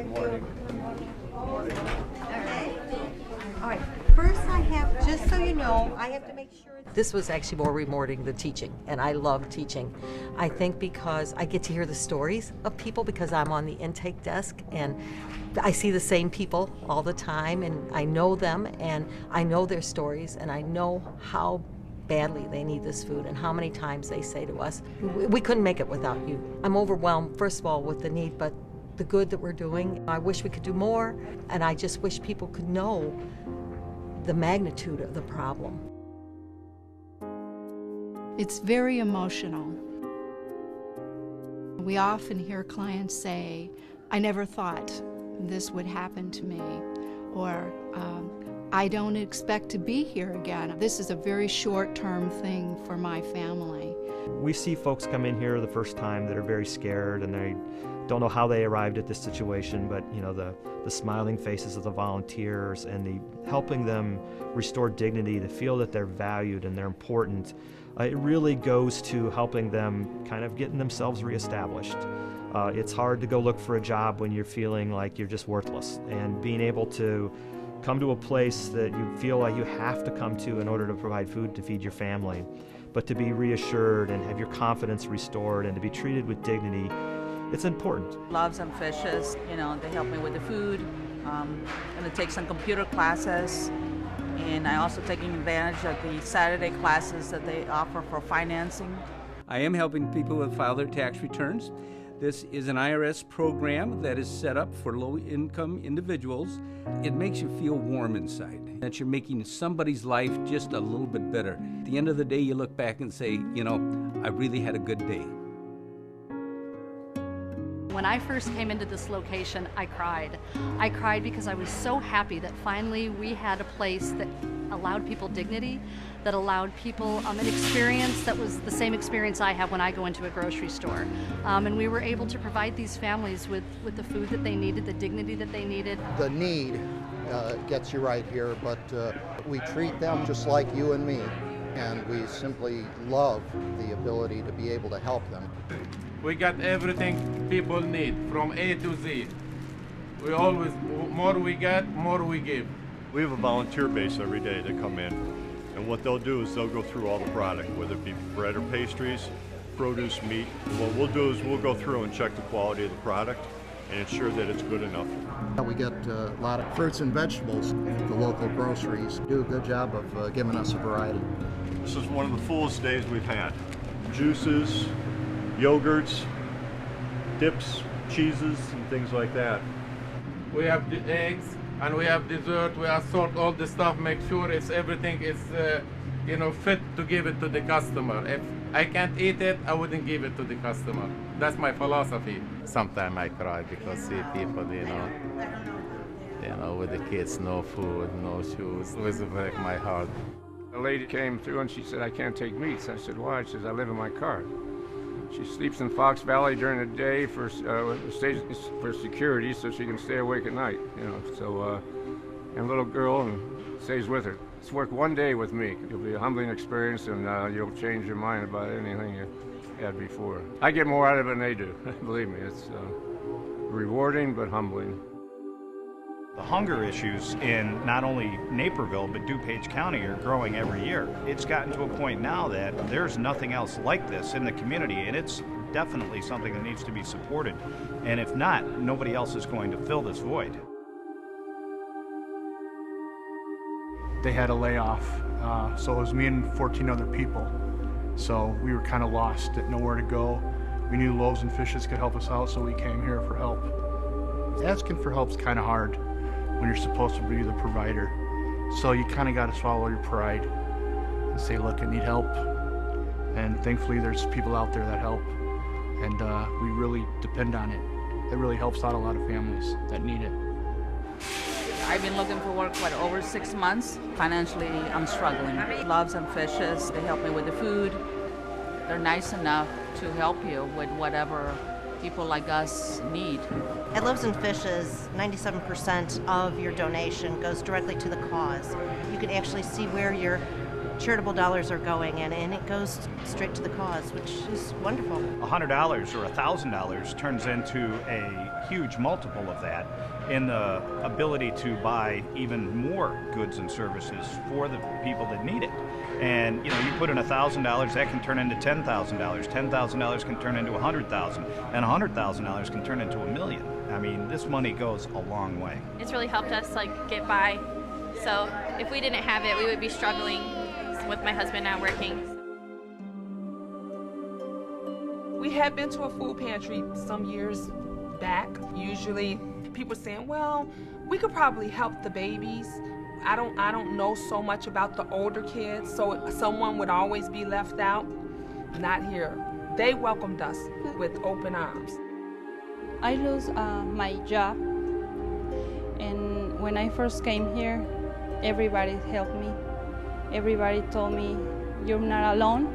Morning. Okay. All right. First, I have, just so you know, I have to make sure. This was actually more rewarding than teaching, and I love teaching. I think because I get to hear the stories of people because I'm on the intake desk and I see the same people all the time, and I know them and I know their stories and I know how badly they need this food and how many times they say to us, we couldn't make it without you. I'm overwhelmed, first of all, with the need, but the good that we're doing. I wish we could do more, and I just wish people could know the magnitude of the problem. It's very emotional. We often hear clients say, I never thought this would happen to me, or I don't expect to be here again. This is a very short-term thing for my family. We see folks come in here the first time that are very scared and they don't know how they arrived at this situation, but you know, the smiling faces of the volunteers and the helping them restore dignity, to feel that they're valued and they're important, it really goes to helping them kind of getting themselves reestablished. It's hard to go look for a job when you're feeling like you're just worthless, and being able to come to a place that you feel like you have to come to in order to provide food to feed your family, but to be reassured and have your confidence restored and to be treated with dignity, it's important. Loaves and Fishes, you know, they help me with the food. I'm going to take some computer classes, and I also taking advantage of the Saturday classes that they offer for financing. I am helping people file their tax returns. This is an IRS program that is set up for low-income individuals. It makes you feel warm inside, that you're making somebody's life just a little bit better. At the end of the day, you look back and say, you know, I really had a good day. When I first came into this location, I cried. I cried because I was so happy that finally we had a place that allowed people dignity, that allowed people an experience that was the same experience I have when I go into a grocery store. And we were able to provide these families with the food that they needed, the dignity that they needed. The need gets you right here, but we treat them just like you and me, and we simply love the ability to be able to help them. We got everything people need, from A to Z. We always, more we get, more we give. We have a volunteer base every day that come in, and what they'll do is they'll go through all the product, whether it be bread or pastries, produce, meat. What we'll do is we'll go through and check the quality of the product and ensure that it's good enough. We get a lot of fruits and vegetables. The local groceries do a good job of giving us a variety. This is one of the fullest days we've had. Juices, yogurts, dips, cheeses, and things like that. We have the eggs, and we have dessert. We assort all the stuff, make sure everything is you know, fit to give it to the customer. If I can't eat it, I wouldn't give it to the customer. That's my philosophy. Sometimes I cry because see people, you know, with the kids, no food, no shoes. It was break my heart. A lady came through and she said, I can't take meats. I said, why? She says, I live in my car. She sleeps in Fox Valley during the day for security, so she can stay awake at night. You know, so and a little girl and stays with her. It's worked one day with me. It'll be a humbling experience, and you'll change your mind about anything you had before. I get more out of it than they do. Believe me, it's rewarding but humbling. The hunger issues in not only Naperville but DuPage County are growing every year. It's gotten to a point now that there's nothing else like this in the community, and it's definitely something that needs to be supported. And if not, nobody else is going to fill this void. They had a layoff, so it was me and 14 other people. So we were kind of lost, didn't know where to go. We knew Loaves and Fishes could help us out, so we came here for help. Asking for help's kind of hard when you're supposed to be the provider. So you kind of got to swallow your pride and say, look, I need help. And thankfully there's people out there that help, and we really depend on it. It really helps out a lot of families that need it. I've been looking for work for over 6 months. Financially, I'm struggling. Loaves and Fishes, they help me with the food. They're nice enough to help you with whatever people like us need. At Loaves and Fishes, 97% of your donation goes directly to the cause. You can actually see where your charitable dollars are going, and it goes straight to the cause, which is wonderful. $100 or $1,000 turns into a huge multiple of that in the ability to buy even more goods and services for the people that need it. And you put in $1,000, that can turn into $10,000. $10,000 can turn into $100,000, and $100,000 can turn into $1 million. I mean, this money goes a long way. It's really helped us get by. So if we didn't have it, we would be struggling with my husband not working. We had been to a food pantry some years back. Usually people saying, well, we could probably help the babies. I don't know so much about the older kids, so someone would always be left out. Not here. They welcomed us with open arms. I lost my job, and when I first came here, everybody helped me. Everybody told me, you're not alone.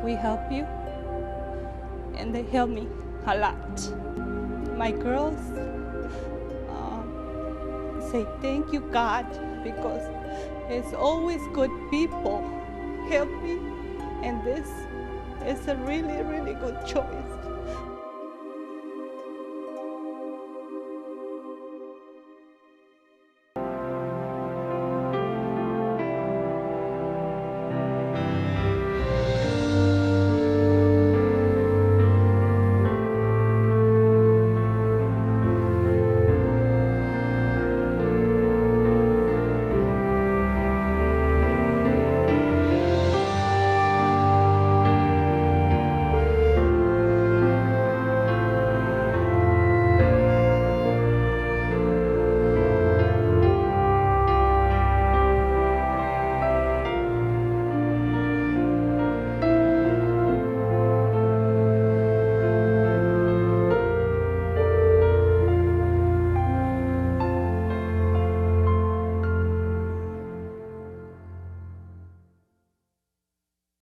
We help you. And they helped me a lot. My girls say thank you, God, because it's always good people help me, and this is a really, really good choice.